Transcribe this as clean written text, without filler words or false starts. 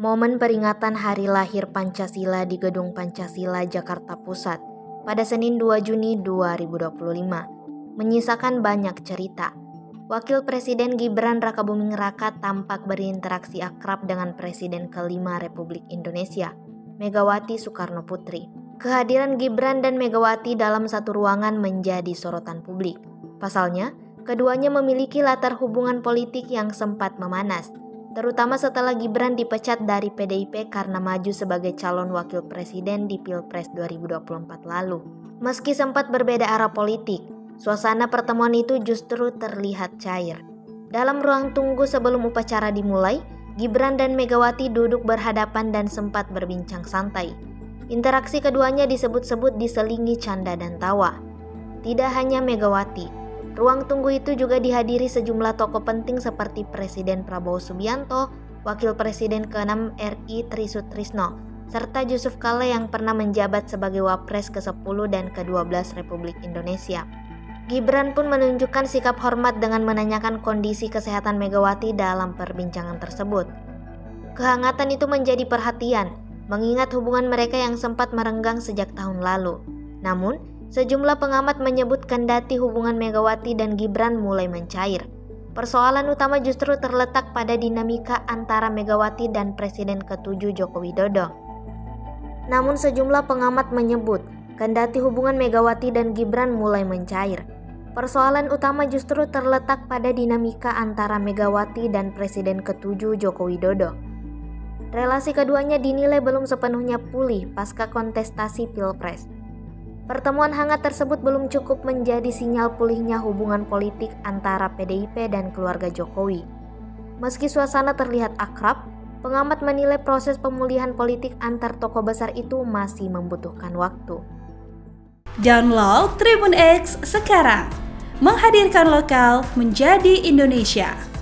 Momen peringatan Hari Lahir Pancasila di Gedung Pancasila Jakarta Pusat pada Senin 2 Juni 2025 menyisakan banyak cerita. Wakil Presiden Gibran Rakabuming Raka tampak berinteraksi akrab dengan Presiden kelima Republik Indonesia, Megawati Soekarno Putri. Kehadiran Gibran dan Megawati dalam satu ruangan menjadi sorotan publik. Pasalnya, keduanya memiliki latar hubungan politik yang sempat memanas, terutama setelah Gibran dipecat dari PDIP karena maju sebagai calon wakil presiden di Pilpres 2024 lalu. Meski sempat berbeda arah politik, suasana pertemuan itu justru terlihat cair. Dalam ruang tunggu sebelum upacara dimulai, Gibran dan Megawati duduk berhadapan dan sempat berbincang santai. Interaksi keduanya disebut-sebut diselingi canda dan tawa. Tidak hanya Megawati, ruang tunggu itu juga dihadiri sejumlah tokoh penting seperti Presiden Prabowo Subianto, Wakil Presiden ke-6 RI Tri Sutrisno, serta Yusuf Kala yang pernah menjabat sebagai Wapres ke-10 dan ke-12 Republik Indonesia. Gibran pun menunjukkan sikap hormat dengan menanyakan kondisi kesehatan Megawati dalam perbincangan tersebut. Kehangatan itu menjadi perhatian, mengingat hubungan mereka yang sempat merenggang sejak tahun lalu. Namun, sejumlah pengamat menyebut kendati hubungan Megawati dan Gibran mulai mencair, persoalan utama justru terletak pada dinamika antara Megawati dan Presiden ke-7 Joko Widodo. Namun sejumlah pengamat menyebut, kendati hubungan Megawati dan Gibran mulai mencair, persoalan utama justru terletak pada dinamika antara Megawati dan Presiden ke-7 Joko Widodo. Relasi keduanya dinilai belum sepenuhnya pulih pasca kontestasi Pilpres. Pertemuan hangat tersebut belum cukup menjadi sinyal pulihnya hubungan politik antara PDIP dan keluarga Jokowi. Meski suasana terlihat akrab, pengamat menilai proses pemulihan politik antar tokoh besar itu masih membutuhkan waktu. Download Tribun X sekarang, menghadirkan lokal menjadi Indonesia.